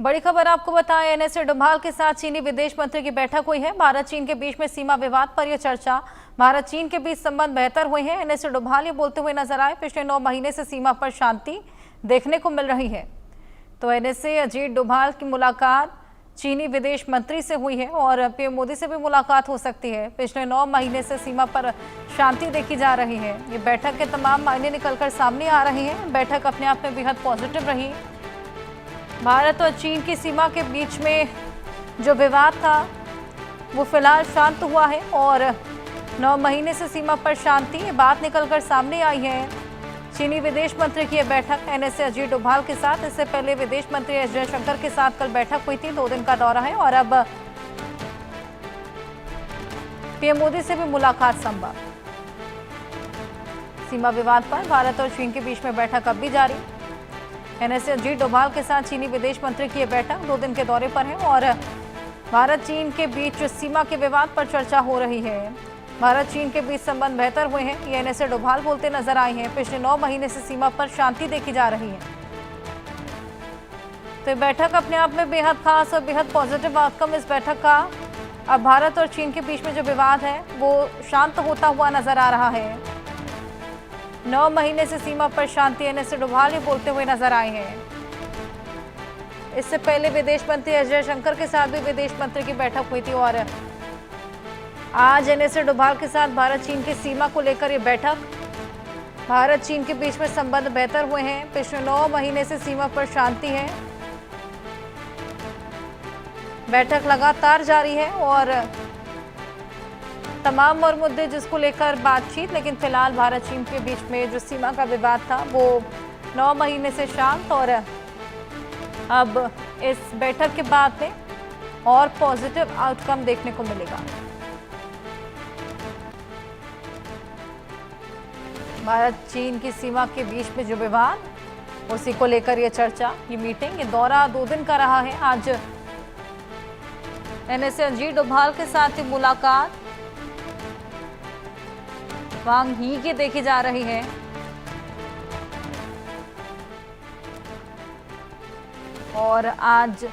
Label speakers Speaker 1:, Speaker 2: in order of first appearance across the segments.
Speaker 1: बड़ी खबर आपको बताएं, एनएस डोभाल के साथ चीनी विदेश मंत्री की बैठक हुई है। भारत चीन के बीच में सीमा विवाद पर यह चर्चा। भारत चीन के बीच संबंध बेहतर हुए हैं। एनएस डोभाल ये बोलते हुए नजर आए, पिछले 9 महीने से सीमा पर शांति देखने को मिल रही है। तो एनएस अजीत डोभाल की मुलाकात चीनी विदेश मंत्री से हुई है और पीएम मोदी से भी मुलाकात हो सकती है। पिछले 9 महीने से सीमा पर शांति देखी जा रही है। ये बैठक के तमाम मायने निकलकर सामने आ रहे हैं। बैठक अपने आप में बेहद पॉजिटिव रही। भारत और चीन की सीमा के बीच में जो विवाद था वो फिलहाल शांत हुआ है और 9 महीने से सीमा पर शांति, ये बात निकलकर सामने आई है। चीनी विदेश मंत्री की यह बैठक एनएस अजीत डोभाल के साथ, इससे पहले विदेश मंत्री एस जयशंकर के साथ कल बैठक हुई थी। 2 दिन का दौरा है और अब पीएम मोदी से भी मुलाकात संभव। सीमा विवाद पर भारत और चीन के बीच में बैठक अब भी जारी। एनएस अजीत डोभाल के साथ चीनी विदेश मंत्री की यह बैठक 2 दिन के दौरे पर है और भारत चीन के बीच सीमा के विवाद पर चर्चा हो रही है। भारत चीन के बीच संबंध बेहतर हुए हैं, ये एनएस डोभाल बोलते नजर आए हैं। पिछले 9 महीने से सीमा पर शांति देखी जा रही है। तो ये बैठक अपने आप में बेहद खास और बेहद पॉजिटिव आउटकम इस बैठक का। अब भारत और चीन के बीच में जो विवाद है वो शांत होता हुआ नजर आ रहा है। 9 महीने से सीमा पर शांति, एनएस डोभाल ये बोलते हुए नजर आए हैं। इससे पहले विदेश मंत्री एस जयशंकर के साथ भी विदेश मंत्री की बैठक हुई थी और आज एनएस डोभाल के साथ भारत चीन की सीमा को लेकर ये बैठक। भारत चीन के बीच में संबंध बेहतर हुए हैं। पिछले 9 महीने से सीमा पर शांति है। बैठक लगातार जारी है और तमाम और मुद्दे जिसको लेकर बातचीत, लेकिन फिलहाल भारत चीन के बीच में जो सीमा का विवाद था वो 9 महीने से शांत और अब इस बैठक के बाद में और पॉजिटिव आउटकम देखने को मिलेगा। भारत चीन की सीमा के बीच में जो विवाद, उसी को लेकर ये चर्चा, ये मीटिंग, ये दौरा 2 दिन का रहा है। आज एनएस अजीत डोभाल के साथ ये मुलाकात वांग ही की देखी जा रही है। और आज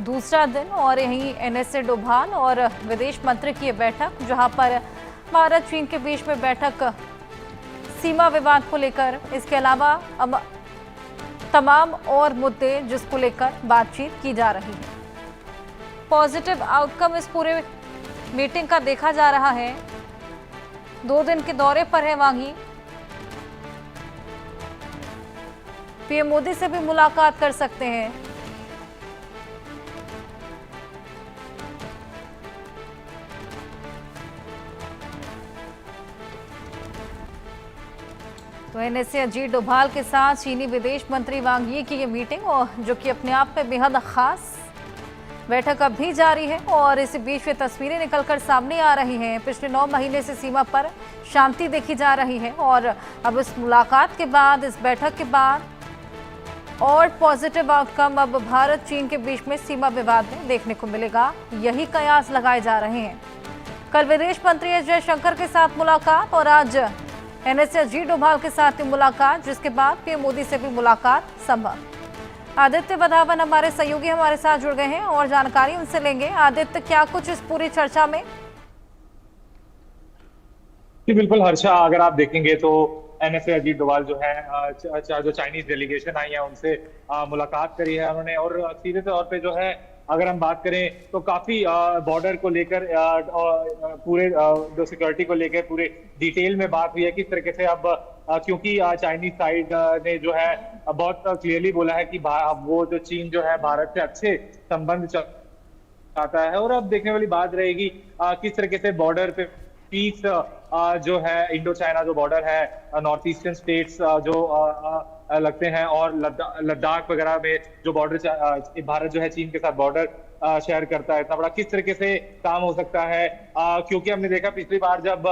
Speaker 1: दूसरा दिन और यही एनएस डोभाल और विदेश मंत्री की बैठक, जहां पर भारत चीन के बीच में बैठक सीमा विवाद को लेकर, इसके अलावा अब तमाम और मुद्दे जिसको लेकर बातचीत की जा रही है। पॉजिटिव आउटकम इस पूरे मीटिंग का देखा जा रहा है। 2 दिन के दौरे पर है वांग ही। पीएम मोदी से भी मुलाकात कर सकते हैं। तो एनएस अजीत डोभाल के साथ चीनी विदेश मंत्री वांग यी की ये मीटिंग, और जो कि अपने आप में बेहद खास बैठक अब भी जारी है और इसी बीच में तस्वीरें निकलकर सामने आ रही हैं। पिछले 9 महीने से सीमा पर शांति देखी जा रही है और अब इस मुलाकात के बाद, इस बैठक के बाद और पॉजिटिव आउटकम अब भारत चीन के बीच में सीमा विवाद में देखने को मिलेगा। यही कयास लगाए जा रहे हैं। कल विदेश मंत्री एस जयशंकर के साथ मुलाकात और आज एनएस अजीत डोभाल के साथ मुलाकात, जिसके बाद पीएम मोदी से भी मुलाकात संभव। आदित्य वधावन हमारे सहयोगी हमारे साथ जुड़ गए हैं और जानकारी उनसे लेंगे। आदित्य, क्या कुछ इस पूरी चर्चा में?
Speaker 2: जी बिल्कुल हर्षा, अगर आप देखेंगे तो एनएस अजीत डोभाल जो है जो चाइनीज डेलीगेशन आई है उनसे मुलाकात करी है उन्होंने, और सीधे तौर पे जो है अगर हम बात करें तो काफी बॉर्डर को लेकर पूरे जो सिक्योरिटी को लेकर पूरे डिटेल में बात हुई है। किस तरीके से अब क्योंकि चाइनीज साइड ने जो है बहुत क्लियरली बोला है कि वो जो चीन जो है भारत से अच्छे संबंध चाहता है, और अब देखने वाली बात रहेगी किस तरीके से बॉर्डर पे पीस जो है इंडो चाइना जो बॉर्डर है, नॉर्थ ईस्टर्न स्टेट्स जो लगते हैं और लद्दाख वगैरह में जो बॉर्डर भारत जो है चीन के साथ बॉर्डर शेयर करता है, इतना बड़ा किस तरीके से काम हो सकता है। क्योंकि हमने देखा पिछली बार जब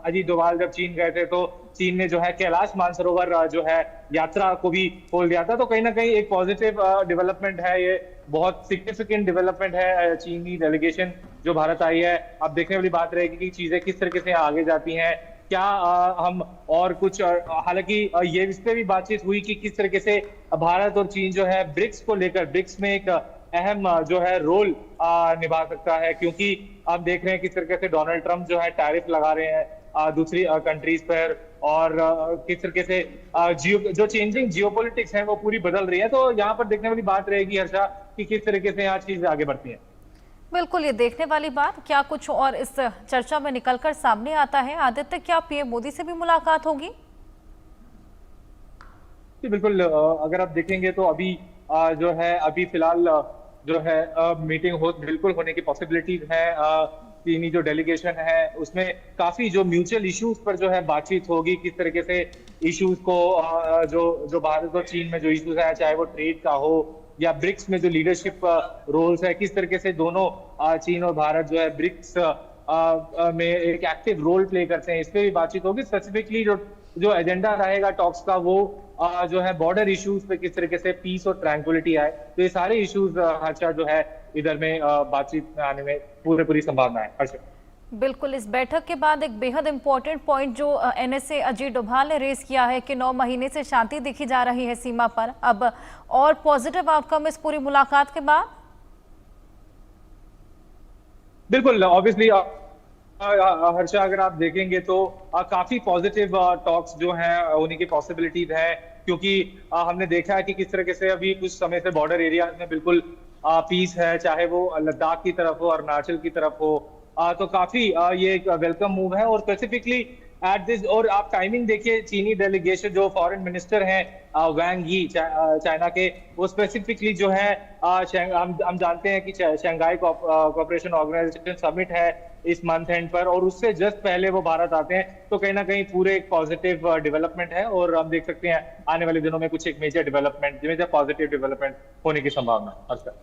Speaker 2: अजीत डोभाल जब चीन गए थे तो चीन ने जो है कैलाश मानसरोवर जो है यात्रा को भी खोल दिया था। तो कहीं ना कहीं एक पॉजिटिव डेवलपमेंट है, ये बहुत सिग्निफिकेंट डेवलपमेंट है। चीनी डेलीगेशन जो भारत आई है, अब देखने वाली बात रहेगी कि चीजें किस तरीके से आगे जाती हैं, क्या हम और कुछ हालांकि ये इस पे भी बातचीत हुई कि किस तरीके से भारत और चीन जो है ब्रिक्स को लेकर, ब्रिक्स में एक अहम जो है रोल निभा सकता है, क्योंकि आप देख रहे हैं किस तरीके से डोनाल्ड ट्रंप जो है टैरिफ लगा रहे हैं दूसरी कंट्रीज पर, और किस तरीके से जो चेंजिंग जियोपॉलिटिक्स है वो पूरी बदल रही है। तो यहाँ पर देखने वाली बात रहेगी हर्षा कि किस तरीके से यहाँ चीजें आगे बढ़ती हैं।
Speaker 1: बिल्कुल, ये देखने वाली बात। क्या कुछ और इस चर्चा में निकलकर सामने आता है? आदित्य, क्या पीएम मोदी से भी मुलाकात होगी?
Speaker 2: जी बिल्कुल, अगर आप देखेंगे तो अभी जो है अभी फिलहाल जो है मीटिंग बिल्कुल होने की पॉसिबिलिटीज है। चीनी जो डेलीगेशन है उसमें काफी जो म्यूचुअल इश्यूज पर जो है बातचीत होगी, किस तरीके से इश्यूज को जो भारत और चीन में जो इश्यूज है, चाहे वो ट्रेड का हो या ब्रिक्स में जो लीडरशिप रोल्स है, किस तरीके से दोनों चीन और भारत जो है ब्रिक्स में एक एक्टिव रोल प्ले करते हैं, इस पे भी बातचीत होगी। स्पेसिफिकली जो एजेंडा रहेगा टॉक्स का वो जो है बॉर्डर इश्यूज पे, किस तरीके से पीस और ट्रैंक्विलिटी आए, तो ये सारे इश्यूज हर्षा जो है इधर में बातचीत में आने में पूरी संभावना है। हर्षा
Speaker 1: बिल्कुल, इस बैठक के बाद एक बेहद इंपॉर्टेंट पॉइंट जो एनएसए अजीत डोभाल ने रेस किया है कि 9 महीने से शांति दिखी जा रही है सीमा पर, अब और पॉजिटिव आउटकम इस पूरी मुलाकात के बाद?
Speaker 2: बिल्कुल, ऑब्वियसली हर्षा अगर आप देखेंगे तो काफी पॉजिटिव टॉक्स जो हैं होने की पॉसिबिलिटीज है, क्योंकि हमने देखा है कि किस तरीके से अभी कुछ समय से बॉर्डर एरियाज में बिल्कुल पीस है, चाहे वो लद्दाख की तरफ हो, अरुणाचल की तरफ हो, तो काफी ये एक वेलकम मूव है। और स्पेसिफिकली एट दिस, और आप टाइमिंग देखिए, चीनी डेलीगेशन जो फॉरेन मिनिस्टर हैं वैंग यी चाइना के, वो स्पेसिफिकली जो है हम जानते हैं कि शंघाई कोऑपरेशन ऑर्गेनाइजेशन समिट है इस मंथ एंड पर, और उससे जस्ट पहले वो भारत आते हैं, तो कहीं ना कहीं पूरे एक पॉजिटिव डेवलपमेंट है। और हम देख सकते हैं आने वाले दिनों में कुछ एक मेजर पॉजिटिव डेवलपमेंट होने की संभावना है।